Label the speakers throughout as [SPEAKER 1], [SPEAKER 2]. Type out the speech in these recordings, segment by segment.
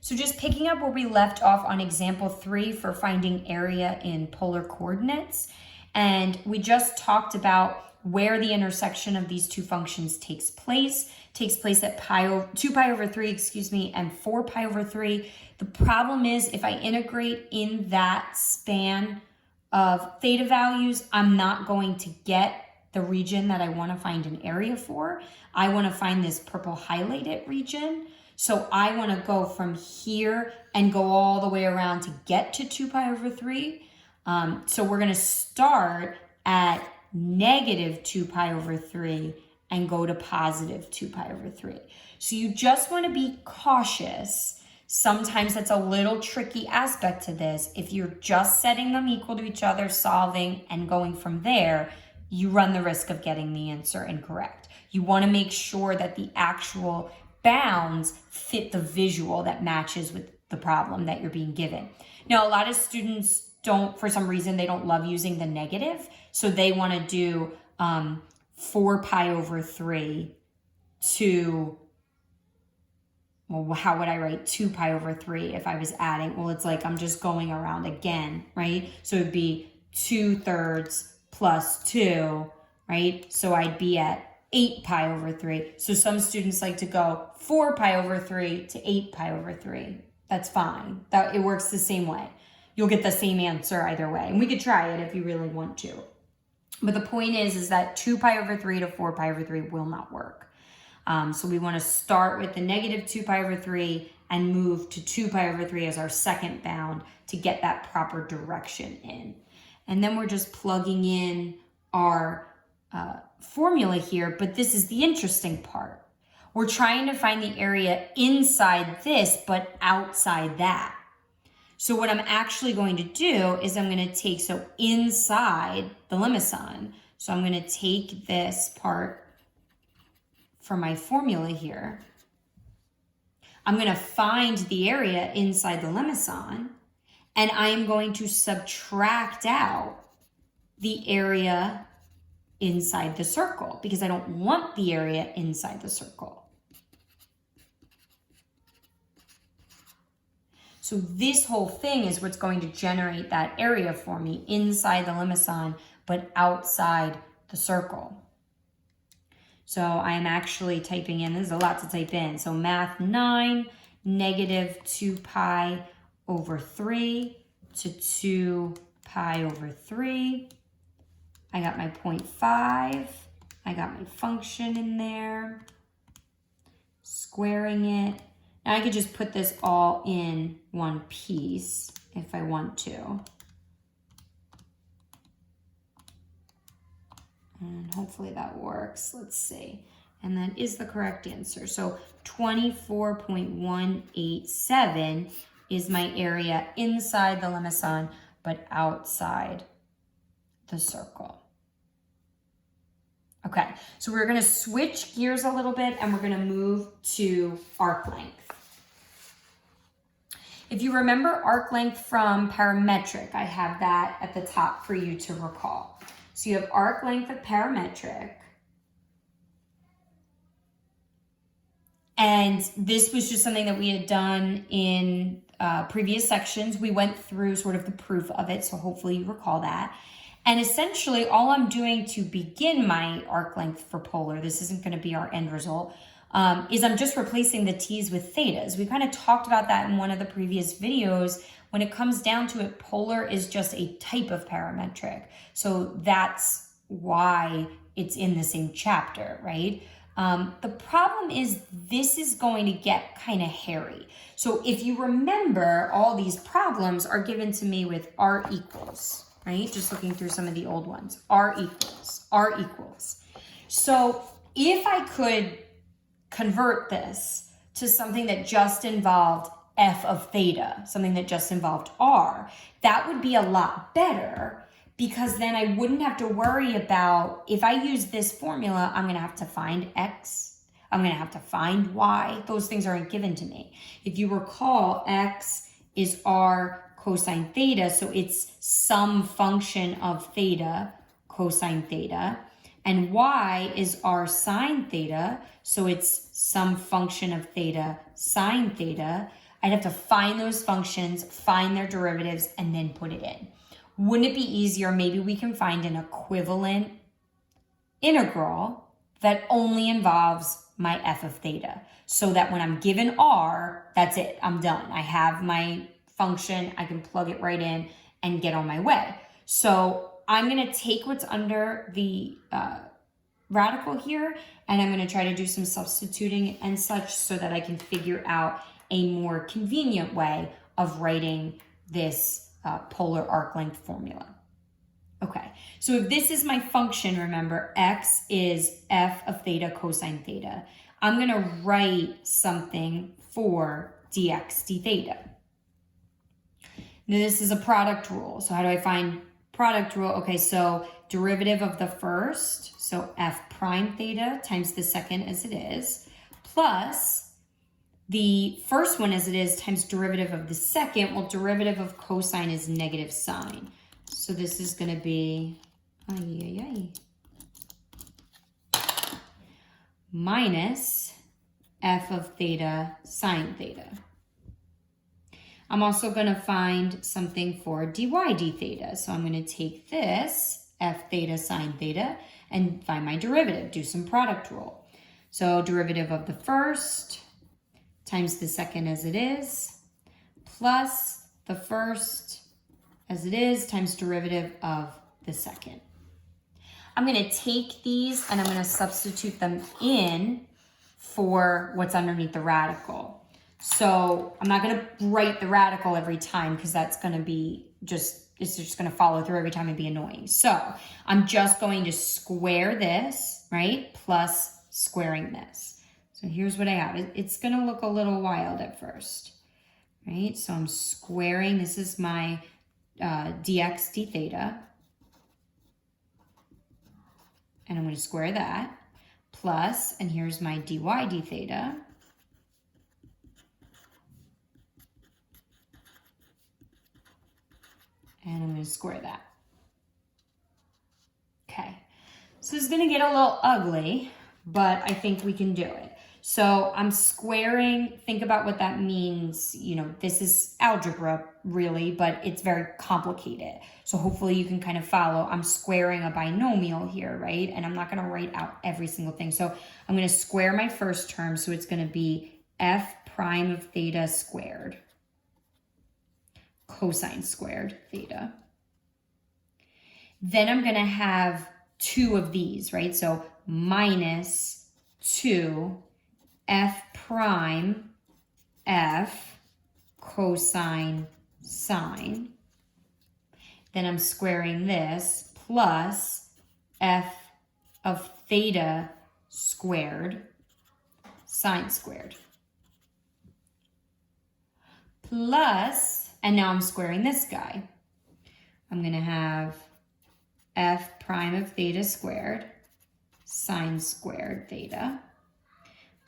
[SPEAKER 1] So just picking up where we left off on example 3 for finding area in polar coordinates. And we just talked about where the intersection of these two functions takes place at 2 pi over 3, and 4 pi over 3. The problem is if I integrate in that span of theta values, I'm not going to get the region that I want to find an area for. I want to find this purple highlighted region. So I want to go from here and go all the way around to get to 2 pi over 3. So we're going to start at negative 2 pi over 3 and go to positive 2 pi over 3. So you just want to be cautious. Sometimes that's a little tricky aspect to this. If you're just setting them equal to each other, solving and going from there, you run the risk of getting the answer incorrect. You want to make sure that the actual bounds fit the visual that matches with the problem that you're being given. Now, a lot of students don't, for some reason, they don't love using the negative. So they want to do 4 pi over 3 to, well, how would I write 2 pi over 3 if I was adding? Well, it's like I'm just going around again, right? So it'd be 2/3 plus 2, right? So I'd be at 8 pi over 3. So some students like to go 4 pi over 3 to 8 pi over 3. That's fine. It works the same way. You'll get the same answer either way. And we could try it if you really want to. But the point is that 2 pi over 3 to 4 pi over 3 will not work. So we want to start with the negative 2 pi over 3 and move to 2 pi over 3 as our second bound to get that proper direction in. And then we're just plugging in our formula here, but this is the interesting part. We're trying to find the area inside this, but outside that. So what I'm actually going to do is I'm going to take, so inside the limacon, so I'm going to take this part for my formula here. I'm going to find the area inside the limacon, and I am going to subtract out the area inside the circle because I don't want the area inside the circle. So this whole thing is what's going to generate that area for me inside the limacon, but outside the circle. So I am actually typing in, this is a lot to type in. So math 9, negative 2 pi over 3 to 2 pi over 3. I got my 0.5. I got my function in there. Squaring it. Now I could just put this all in one piece if I want to. And hopefully that works. Let's see. And that is the correct answer. So 24.187 is my area inside the limacon, but outside the circle. Okay, so we're going to switch gears a little bit and we're going to move to arc length. If you remember arc length from parametric, I have that at the top for you to recall. So you have arc length of parametric. And this was just something that we had done in previous sections. We went through sort of the proof of it, so hopefully you recall that. And essentially, all I'm doing to begin my arc length for polar, this isn't going to be our end result, is I'm just replacing the t's with thetas. We kind of talked about that in one of the previous videos. When it comes down to it, polar is just a type of parametric. So that's why it's in the same chapter, right? The problem is this is going to get kind of hairy. So if you remember, all these problems are given to me with r equals, right? Just looking through some of the old ones. R equals. So if I could convert this to something that just involved f of theta, something that just involved r, that would be a lot better because then I wouldn't have to worry about, if I use this formula, I'm going to have to find x, I'm going to have to find y. Those things aren't given to me. If you recall, x is r cosine theta, so it's some function of theta, cosine theta, and y is r sine theta, so it's some function of theta, sine theta. I'd have to find those functions, find their derivatives, and then put it in. Wouldn't it be easier? Maybe we can find an equivalent integral that only involves my f of theta, so that when I'm given r, that's it, I'm done. I have my function, I can plug it right in and get on my way. So I'm going to take what's under the radical here, and I'm going to try to do some substituting and such so that I can figure out a more convenient way of writing this polar arc length formula. Okay, so if this is my function, remember, x is f of theta cosine theta. I'm going to write something for dx d theta. Now this is a product rule. So how do I find product rule? Okay, so derivative of the first, so f prime theta times the second as it is, plus the first one as it is times derivative of the second. Well, derivative of cosine is negative sine. So this is going to be minus f of theta sine theta. I'm also going to find something for dy d theta. So I'm going to take this f theta sine theta and find my derivative, do some product rule. So derivative of the first times the second as it is, plus the first as it is times derivative of the second. I'm going to take these and I'm going to substitute them in for what's underneath the radical. So I'm not going to write the radical every time because that's going to be it's just going to follow through every time and be annoying. So I'm just going to square this, right, plus squaring this. So here's what I have. It's going to look a little wild at first, right? So I'm squaring, this is my dx d theta, and I'm going to square that, plus, and here's my dy d theta, and I'm going to square that. Okay, so it's going to get a little ugly, but I think we can do it. So I'm squaring, think about what that means. You know, this is algebra really, but it's very complicated. So hopefully you can kind of follow. I'm squaring a binomial here, right? And I'm not going to write out every single thing. So I'm going to square my first term. So it's going to be f prime of theta squared, cosine squared theta. Then I'm going to have two of these, right? So minus 2 f prime f cosine sine. Then I'm squaring this plus f of theta squared sine squared. Plus, and now I'm squaring this guy. I'm going to have f prime of theta squared sine squared theta.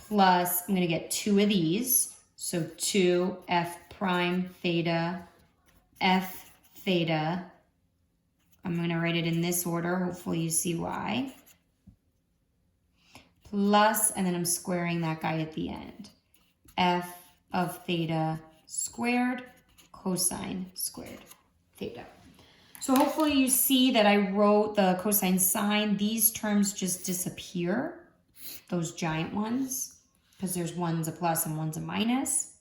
[SPEAKER 1] Plus, I'm going to get two of these. So 2 f prime theta, f theta. I'm going to write it in this order. Hopefully you see why. Plus, and then I'm squaring that guy at the end. F of theta squared, cosine squared theta. So hopefully you see that I wrote the cosine sine. These terms just disappear, those giant ones, because there's one's a plus and one's a minus.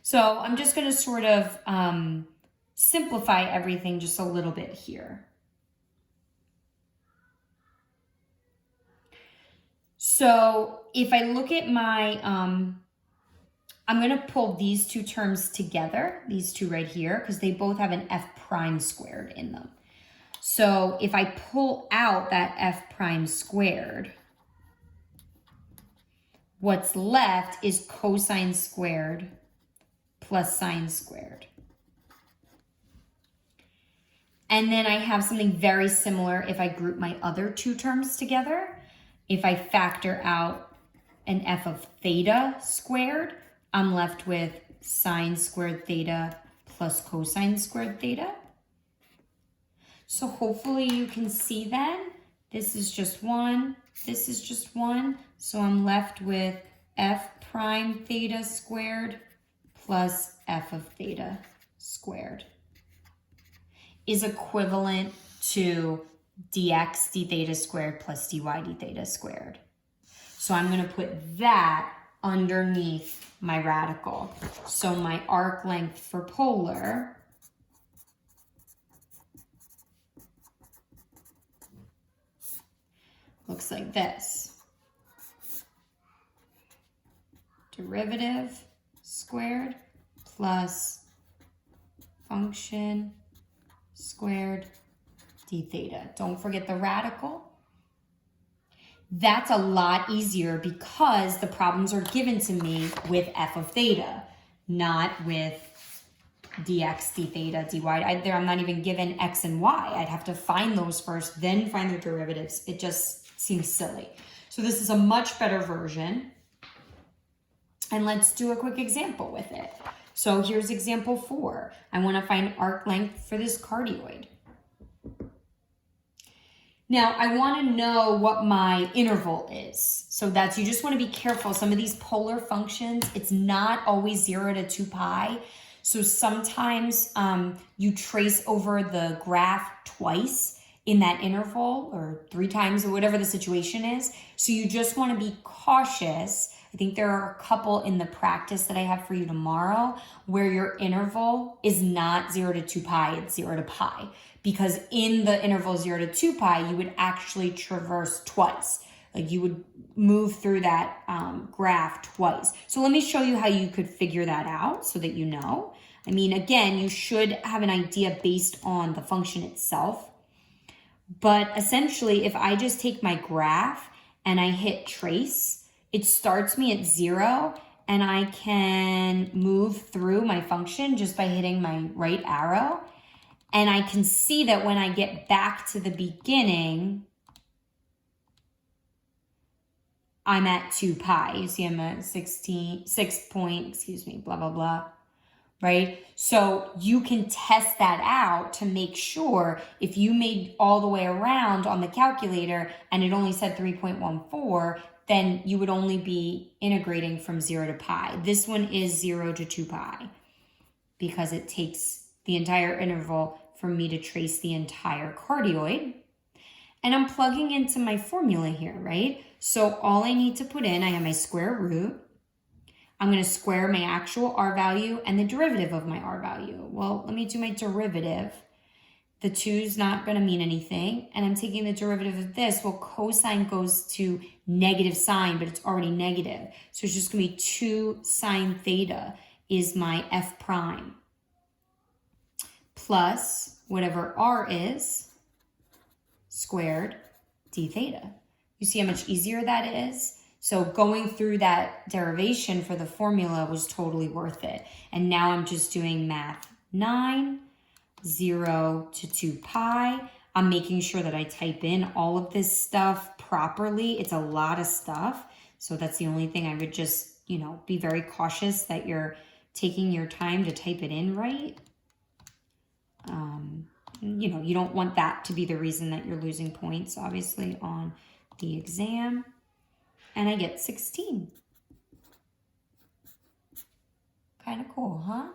[SPEAKER 1] So I'm just going to sort of simplify everything just a little bit here. So if I look at my, I'm going to pull these two terms together, these two right here, because they both have an f prime squared in them. So if I pull out that f prime squared, what's left is cosine squared plus sine squared. And then I have something very similar if I group my other two terms together. If I factor out an f of theta squared, I'm left with sine squared theta plus cosine squared theta. So hopefully you can see then, this is just one, this is just one. So I'm left with f prime theta squared plus f of theta squared is equivalent to dx d theta squared plus dy d theta squared. So I'm going to put that underneath my radical. So my arc length for polar looks like this. Derivative squared plus function squared d theta. Don't forget the radical. That's a lot easier because the problems are given to me with f of theta, not with dx, d theta, dy. I'm not even given x and y. I'd have to find those first, then find their derivatives. It just seems silly. So this is a much better version. And let's do a quick example with it. So here's example 4. I want to find arc length for this cardioid. Now, I want to know what my interval is. So you just want to be careful. Some of these polar functions, it's not always 0 to 2 pi. So sometimes you trace over the graph twice in that interval or 3 times or whatever the situation is. So you just want to be cautious. I think there are a couple in the practice that I have for you tomorrow where your interval is not 0 to 2 pi, it's 0 to pi. Because in the interval 0 to 2 pi, you would actually traverse twice. Like you would move through that graph twice. So let me show you how you could figure that out so that you know. I mean, again, you should have an idea based on the function itself. But essentially, if I just take my graph and I hit trace, it starts me at 0 and I can move through my function just by hitting my right arrow. And I can see that when I get back to the beginning, I'm at 2 pi. You see I'm at 6 blah, blah, blah, right? So you can test that out to make sure if you made all the way around on the calculator and it only said 3.14, then you would only be integrating from 0 to pi. This one is 0 to 2 pi because it takes the entire interval for me to trace the entire cardioid. And I'm plugging into my formula here, right? So all I need to put in, I have my square root. I'm going to square my actual R value and the derivative of my R value. Well, let me do my derivative. The 2's not going to mean anything. And I'm taking the derivative of this. Well, cosine goes to negative sign, but it's already negative. So it's just going to be 2 sine theta is my f prime. Plus whatever R is squared d theta. You see how much easier that is? So going through that derivation for the formula was totally worth it. And now I'm just doing math 9, 0 to 2 pi. I'm making sure that I type in all of this stuff properly. It's a lot of stuff. So that's the only thing I would just, be very cautious that you're taking your time to type it in right. You don't want that to be the reason that you're losing points, obviously, on the exam. And I get 16. Kind of cool, huh?